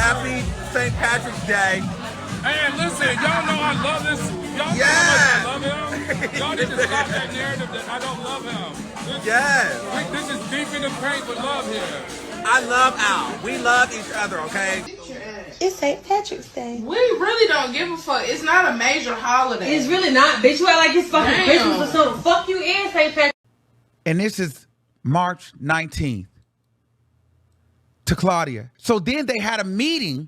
Happy St. Patrick's Day. Hey, listen, y'all know I love this. Y'all know how much I love him. Y'all need to stop that narrative that I don't love him. This is deep in the paint with love here. I love Al. We love each other, okay? It's St. Patrick's Day. We really don't give a fuck. It's not a major holiday. It's really not, bitch. You act like it's fucking Christmas or something. Fuck you and St. Patrick's. And this is March 19th to Claudia. So then they had a meeting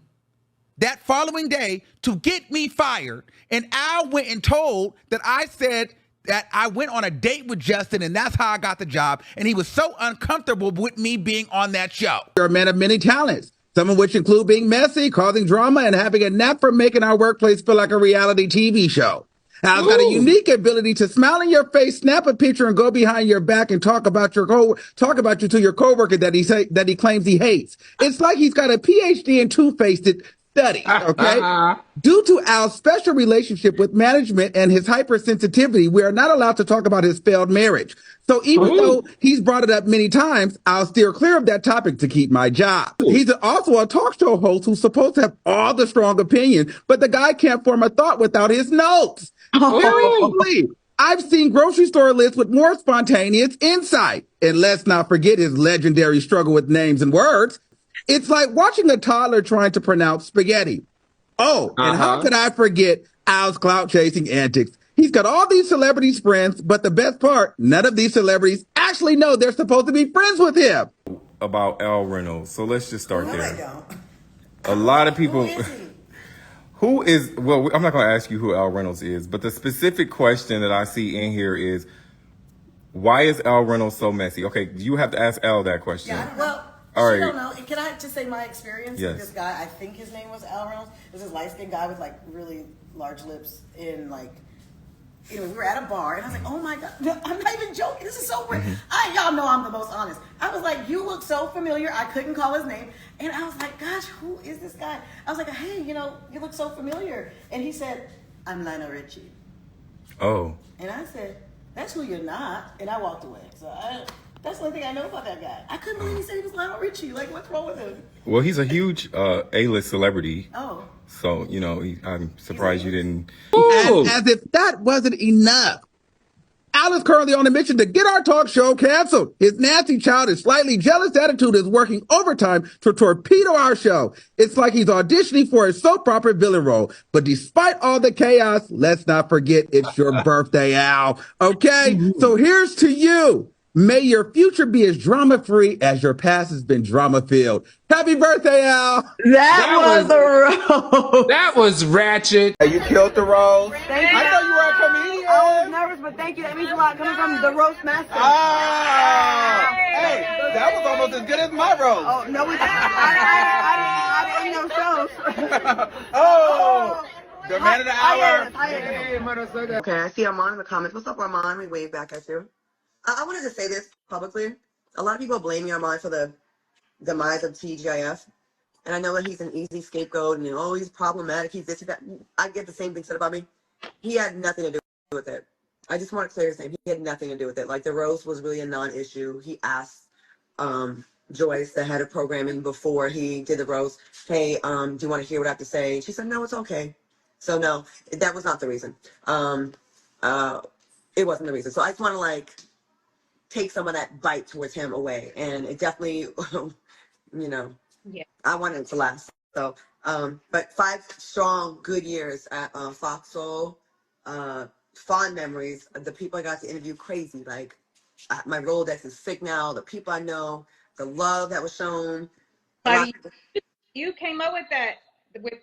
that following day to get me fired. And Al went and told that I said that I went on a date with Justin and that's how I got the job. And he was so uncomfortable with me being on that show. You're a man of many talents, some of which include being messy, causing drama, and having a knack for making our workplace feel like a reality TV show. Al's got a unique ability to smile in your face, snap a picture, and go behind your back and talk about you to your coworker that he claims he hates. It's like he's got a PhD in two-faced study, okay? Due to Al's special relationship with management and his hypersensitivity, we are not allowed to talk about his failed marriage. So even though he's brought it up many times, I'll steer clear of that topic to keep my job. He's also a talk show host who's supposed to have all the strong opinion, but the guy can't form a thought without his notes. Seriously, I've seen grocery store lists with more spontaneous insight. And let's not forget his legendary struggle with names and words. It's like watching a toddler trying to pronounce spaghetti. Oh, and how could I forget Al's clout chasing antics? He's got all these celebrities friends, but the best part, none of these celebrities actually know they're supposed to be friends with him. About Al Reynolds. So let's just start there. I don't. A lot of people... Who is he? Well, I'm not going to ask you who Al Reynolds is, but the specific question that I see in here is, why is Al Reynolds so messy? Okay, you have to ask Al that question. Yeah, well, All right. I don't know. Can I just say my experience Yes. with this guy? I think his name was Al Reynolds. It was this light-skinned guy with like really large lips in like, we were at a bar and I was like, oh my God, no, I'm not even joking. This is so weird. Y'all know I'm the most honest. I was like, you look so familiar. I couldn't call his name. And I was like, gosh, who is this guy? I was like, hey, you look so familiar. And he said, I'm Lionel Richie. Oh. And I said, that's who you're not. And I walked away. So that's the only thing I know about that guy. I couldn't believe he said he was Lionel Richie. Like, what's wrong with him? Well, he's a huge A-list celebrity. Oh. So, I'm surprised you didn't... And as if that wasn't enough, Al is currently on a mission to get our talk show canceled. His nasty, childish, slightly jealous attitude is working overtime to torpedo our show. It's like he's auditioning for a soap opera villain role. But despite all the chaos, let's not forget it's your birthday, Al. Okay? So here's to you. May your future be as drama-free as your past has been drama-filled. Happy birthday, Al! That was a roast. That was ratchet. You killed the role. Thank you. I thought you were a comedian. I was nervous, but thank you. That means a lot coming from the roast master. Hey, that was almost as good as my roast. Oh, no, I didn't know shows. The man of the hour. Okay, I see Armon in the comments. What's up, Armon? We wave back at you. I wanted to say this publicly. A lot of people blame Armon for the demise of Tea GIF. And I know that he's an easy scapegoat and, he's problematic. He's this, that. I get the same thing said about me. He had nothing to do with it. I just want to clear his name. He had nothing to do with it. Like, the roast was really a non-issue. He asked Joyce, the head of programming, before he did the roast, hey, do you want to hear what I have to say? She said, no, it's okay. So, no, that was not the reason. It wasn't the reason. So I just want to, take some of that bite towards him away. And it definitely, I wanted it to last. So, but 5 strong, good years at Fox Soul, fond memories. The people I got to interview, crazy. Like, my Rolodex is sick now. The people I know, the love that was shown. You came up with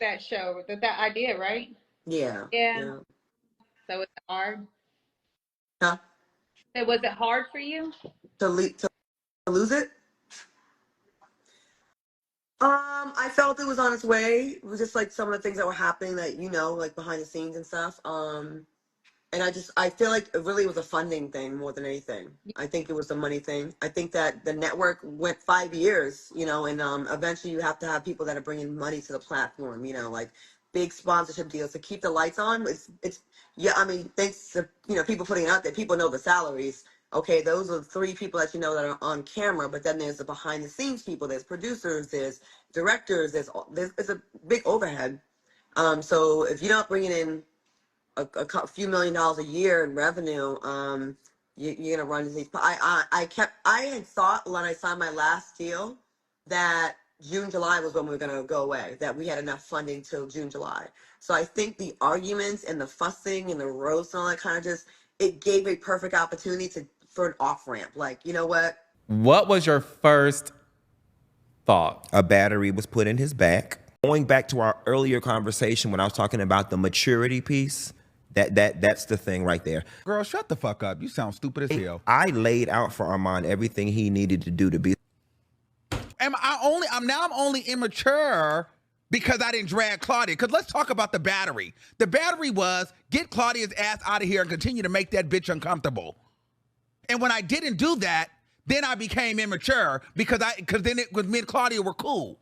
that show, with that idea, right? Yeah. So it's hard. Huh? So was it hard for you to lose it? I felt it was on its way. It was just like some of the things that were happening that, like behind the scenes and stuff. And I feel like it really was a funding thing more than anything. I think it was a money thing. I think that the network went 5 years, and eventually you have to have people that are bringing money to the platform, like big sponsorship deals to keep the lights on. Thanks to, people putting it out there, people know the salaries. Okay, those are 3 people that that are on camera, but then there's the behind the scenes people, there's producers, there's, directors, it's a big overhead. So if you're not bringing in a few $1,000,000 a year in revenue, you're gonna run into these. I had thought when I signed my last deal that June, July was when we were gonna go away, that we had enough funding till June, July. So I think the arguments and the fussing and the roast and all that kind of it gave a perfect opportunity for an off ramp. Like, you know what? What was your first thought? A battery was put in his back. Going back to our earlier conversation when I was talking about the maturity piece, that's the thing right there. Girl, shut the fuck up. You sound stupid as hell. I laid out for Armon everything he needed to do to be. I'm only immature because I didn't drag Claudia. Because let's talk about the battery. The battery was get Claudia's ass out of here and continue to make that bitch uncomfortable. And when I didn't do that, then I became immature because then me and Claudia were cool.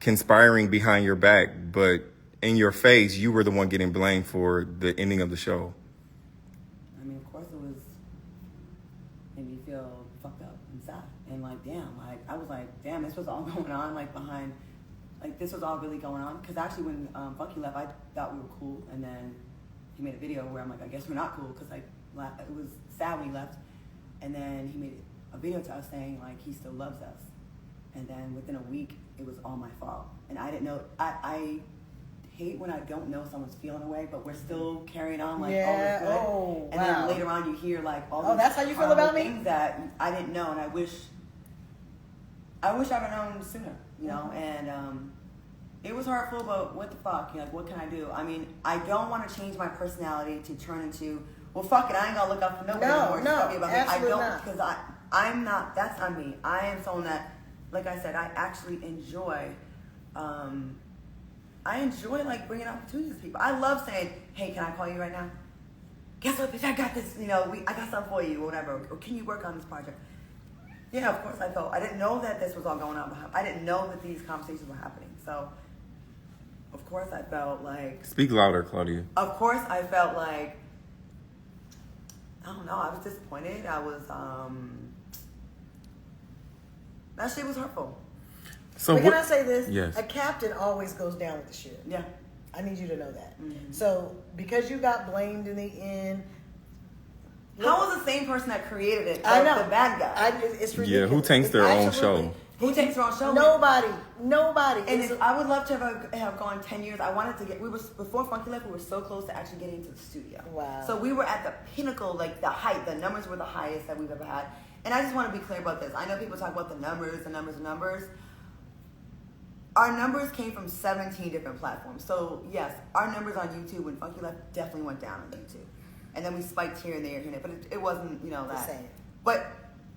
Conspiring behind your back, but in your face, you were the one getting blamed for the ending of the show. I mean, of course it made me feel fucked up and sad. And like, damn, like, I was like, damn, this was all going on, like, behind, like, this was all really going on. Because actually when Funky left, I thought we were cool. And then he made a video where I'm like, I guess we're not cool. Because, like, it was sad when he left. And then he made a video to us saying, like, he still loves us. And then within a week, it was all my fault. And I didn't know, I hate when I don't know someone's feeling away, but we're still carrying on like all is good. Oh, and then later on you hear like all these that's how you feel about me? things that I didn't know, and I wish I'd have known sooner, you know. And it was hurtful, but what the fuck? Like, what can I do? I mean, I don't want to change my personality to turn into, well, fuck it, I ain't gonna look up for nobody anymore. Absolutely not. Because I'm not. That's on me. I am someone that, like I said, I actually enjoy. I enjoy like bringing opportunities to people. I love saying, "Hey, can I call you right now? Guess what, bitch? I got this. You know, I got something for you, or whatever. Or can you work on this project?" Yeah, of course I felt. I didn't know that this was all going on. I didn't know that these conversations were happening. So, of course I felt like. Speak louder, Claudia. Of course I felt like. I don't know. I was disappointed. I was. That shit was hurtful. So but can I say this? Yes. A captain always goes down with the shit. Yeah. I need you to know that. Mm-hmm. So because you got blamed in the end. How was the same person that created it? I know. The bad guy. It's ridiculous. Yeah, who takes their own show? Who takes their own show? Nobody. And I would love to have gone 10 years. I wanted to before Funky left, we were so close to actually getting into the studio. Wow. So we were at the pinnacle, like the height. The numbers were the highest that we've ever had. And I just want to be clear about this. I know people talk about the numbers. Our numbers came from 17 different platforms. So yes, our numbers on YouTube when Funky left definitely went down on YouTube. And then we spiked here and there, but it wasn't, that. Same. But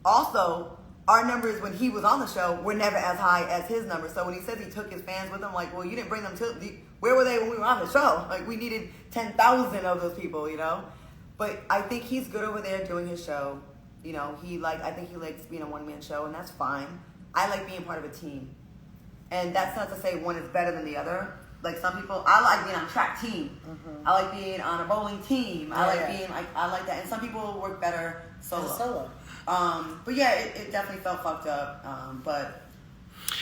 also, our numbers when he was on the show were never as high as his numbers. So when he says he took his fans with him, like, well, you didn't bring them where were they when we were on the show? Like, we needed 10,000 of those people, But I think he's good over there doing his show. I think he likes being a one-man show, and that's fine. I like being part of a team. And that's not to say one is better than the other. Like some people, I like being on a track team. Mm-hmm. I like being on a bowling team. I like that. And some people work better solo. But yeah, it definitely felt fucked up.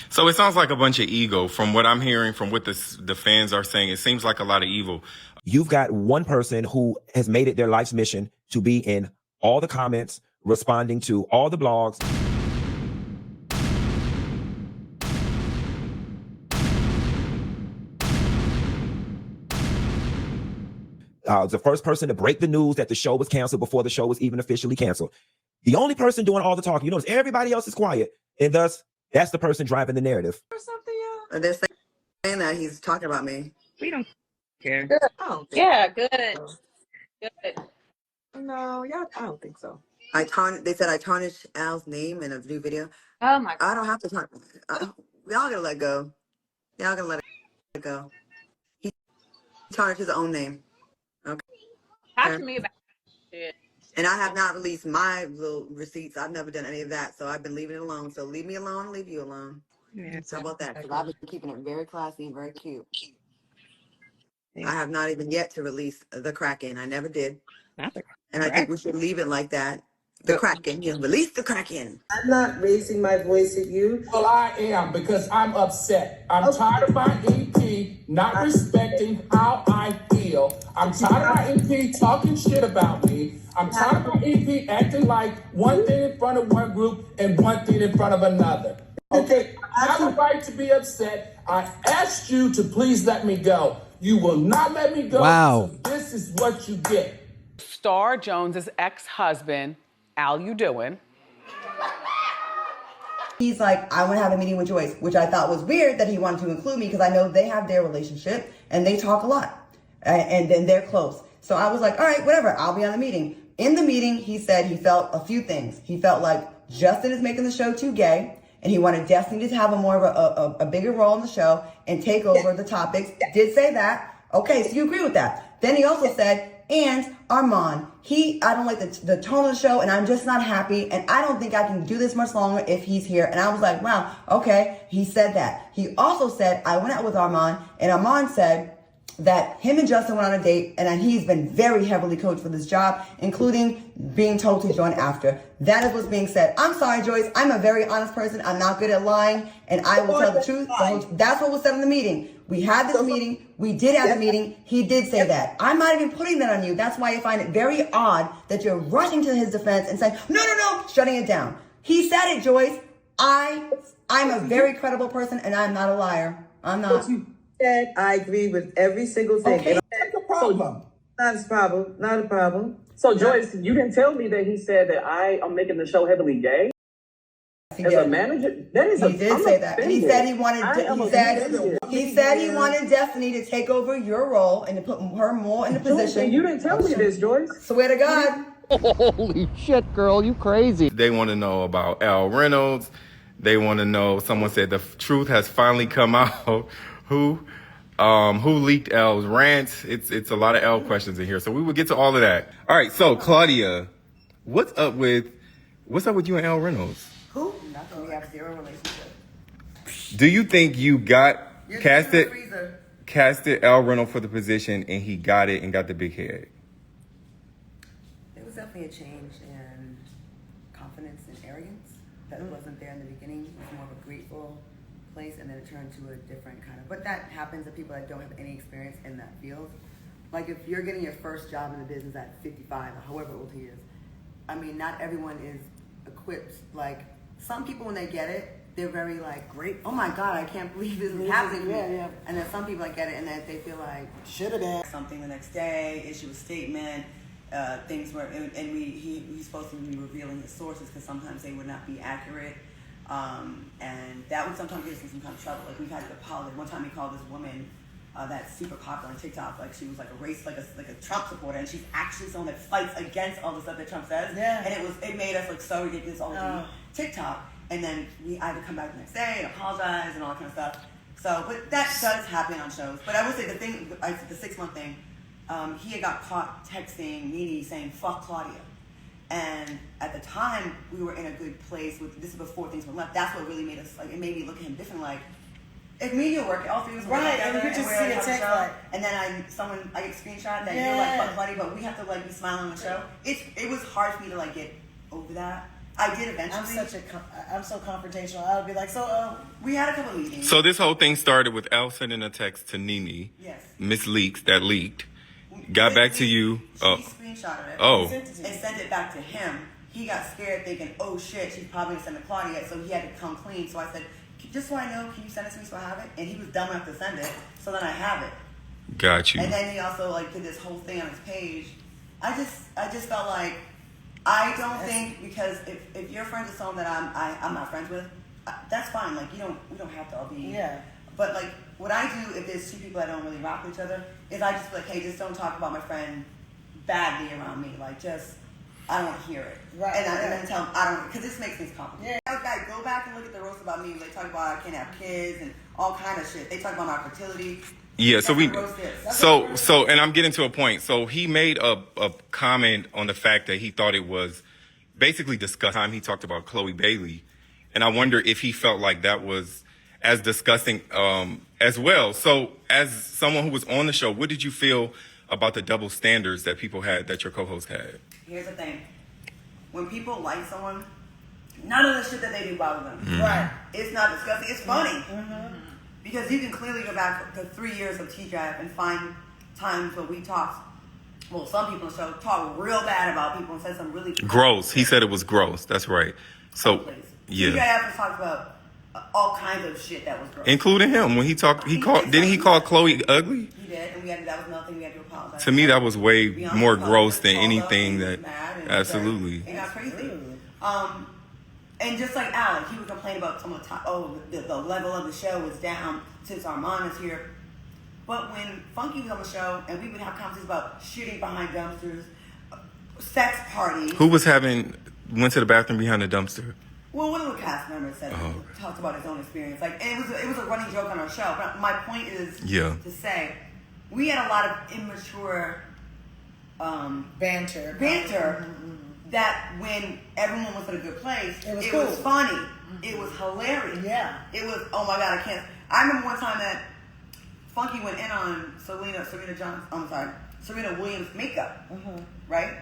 So it sounds like a bunch of ego from what I'm hearing, from what the fans are saying. It seems like a lot of evil. You've got one person who has made it their life's mission to be in all the comments, responding to all the blogs. The first person to break the news that the show was canceled before the show was even officially canceled. The only person doing all the talking, notice everybody else is quiet. And thus, that's the person driving the narrative. Or something, yeah. And they're saying that he's talking about me. We don't care. Oh, Yeah, good. Good. No, yeah, I don't think so. They said I tarnished Al's name in a new video. Oh my God. I don't have to tarnish. Y'all gotta let go. Y'all gotta let it go. He tarnished his own name. Okay. Talk to me about shit. And I have not released my little receipts. I've never done any of that, so I've been leaving it alone. So leave me alone, leave you alone. Yeah. So how about that? Because I've been keeping it very classy and very cute. Yeah. I have not even yet to release the Kraken. I never did. And I think we should leave it like that The Kraken. You release the Kraken. I'm not raising my voice at you. Well, I am, because I'm upset. I'm tired of my EP not respecting how I feel. I'm tired of my EP talking shit about me. I'm tired of my EP acting like one thing in front of one group and one thing in front of another. Okay, I have a right to be upset. I asked you to please let me go. You will not let me go. Wow. So this is what you get. Star Jones's ex-husband, Al, you doing? He's like, I want to have a meeting with Joyce, which I thought was weird that he wanted to include me because I know they have their relationship and they talk a lot and then they're close. So I was like, all right, whatever, I'll be on the meeting. In the meeting, he said he felt a few things. He felt like Justin is making the show too gay and he wanted Destiny to have a more of a bigger role in the show and take over the topics. Did say that. Okay, so you agree with that. Then he also said, and Armon, I don't like the tone of the show and I'm just not happy and I don't think I can do this much longer if he's here. And I was like, wow, okay, he said that. He also said, I went out with Armon and Armon said that him and Justin went on a date and he's been very heavily coached for this job, including being told to join after. That is what's being said. I'm sorry, Joyce. I'm a very honest person. I'm not good at lying and I will tell the truth. That's what was said in the meeting. We had this meeting. We did have a meeting. He did say that. I'm not even putting that on you. That's why I find it very odd that you're rushing to his defense and saying, no, shutting it down. He said it, Joyce. I'm a very credible person and I'm not a liar. I'm not. What you said, I agree with every single thing. Okay. That's a problem. Not a problem. Not a problem. So Joyce, you didn't tell me that he said that I am making the show heavily gay. As a manager, that is he did say that. And he said he wanted. He said he wanted Destiny to take over your role and to put her more in the position. You didn't tell me this, Joyce. Swear to God. Holy shit, girl, you crazy. They want to know about Al Reynolds. They want to know, someone said the truth has finally come out. Who leaked Al's rants? It's a lot of L questions in here. So we will get to all of that. All right, so Claudia, what's up with you and Al Reynolds? Who? Nothing. We have zero relationship. Do you think you casted Al Reynolds for the position and he got it and got the big head? There was definitely a change in confidence and arrogance that wasn't there in the beginning. It was more of a grateful place and then it turned to a different kind of, but that happens to people that don't have any experience in that field. Like if you're getting your first job in the business at 55 or however old he is, I mean, not everyone is equipped. Like some people when they get it, they're very like, great, oh my God, I can't believe this is happening to me. Yeah. And then some people like get it and then they feel like, Should have been. something the next day, issue a statement, things were, and he's supposed to be revealing his sources because sometimes they would not be accurate. And that would sometimes get us in some kind of trouble. Like we've had to apologize. One time he called this woman that's super popular on TikTok, like she was like a race, like a Trump supporter, and she's actually someone that fights against all the stuff that Trump says. Yeah. And it made us like so ridiculous all over TikTok. And then I had to come back the next day and apologize and all that kind of stuff. So, but that does happen on shows. But I would say the 6-month thing, he had got caught texting Nene saying, fuck Claudia. And at the time, we were in a good place with, this is before things were left. That's what really made us, like, it made me look at him different, like, if media work, all three of us were Right, together, and you just we're see on a the text show, like, and then I get a screenshot that Yeah. you're like, fuck Claudia, but we have to, like, be smiling on the show. It was hard for me to, like, get over that. I did eventually. I'm so confrontational. I would be like, we had a couple meetings. So this whole thing started with Al sending a text to Nene. Yes. Miss Leaks that leaked. Got back to you. She screenshotted it. Oh. And sent it back to him. He got scared thinking, oh shit, she's probably gonna send it to Claudia, so he had to come clean. So I said, just so I know, can you send it to me so I have it? And he was dumb enough to send it, so then I have it. Got you. And then he also like did this whole thing on his page. I just felt like, I don't think, because if you're friends with someone that I'm not friends with, that's fine. Like we don't have to all be. Yeah. But like what I do if there's two people that don't really rock with each other is I just be like, hey, just don't talk about my friend badly around me. Like I don't want to hear it. Right. And then tell them I don't, because this makes things complicated. Yeah. Guys, go back and look at the roast about me. They talk about I can't have kids and all kind of shit. They talk about my fertility. Yeah, so so and I'm getting to a point. So he made a comment on the fact that he thought it was basically disgusting. Time he talked about Chloe Bailey, and I wonder if he felt like that was as disgusting as well. So as someone who was on the show, what did you feel about the double standards that people had, that your co-host had? Here's the thing. when people like someone, none of the shit that they do bother them. Mm-hmm. Right. It's not disgusting. It's funny. Because you can clearly go back to 3 years of TGIF and find times where we talked. Well, some people on the show talk real bad about people and said some really Gross. He said it was gross. That's right. So, yeah. TGIF has talked about all kinds of shit that was gross. Including him. When he talked, didn't he call Chloe ugly? He did, and that was nothing we had to apologize. To me, that was way more gross than anything that, absolutely. It got crazy. And just like Alec, he was complaining about the level of the show was down since Armon is here. But when Funky was on the show, and we would have conversations about shooting behind dumpsters, sex parties. Who went to the bathroom behind the dumpster? Well, one of the cast members talked about his own experience. Like, and it was a running joke on our show. But my point is to say, we had a lot of immature banter. That when everyone was in a good place, it was funny. It was hilarious. Yeah. It was, oh my God, I can't. I remember one time that Funky went in on Serena Williams' makeup, right?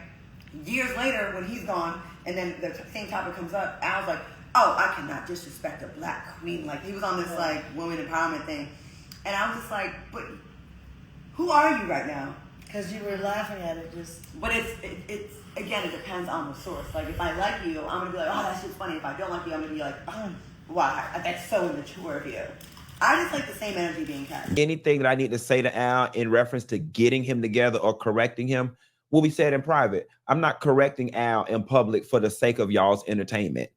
Years later, when he's gone, and then the same topic comes up, Al's like, oh, I cannot disrespect a black queen. Like, he was on this, like, women empowerment thing. And I was just like, but who are you right now? Because you were laughing at it But it's again, it depends on the source. Like, if I like you, I'm going to be like, oh, that shit's funny. If I don't like you, I'm going to be like, oh, why? That's so immature of you. I just like the same energy being cast. Anything that I need to say to Al in reference to getting him together or correcting him will be said in private. I'm not correcting Al in public for the sake of y'all's entertainment.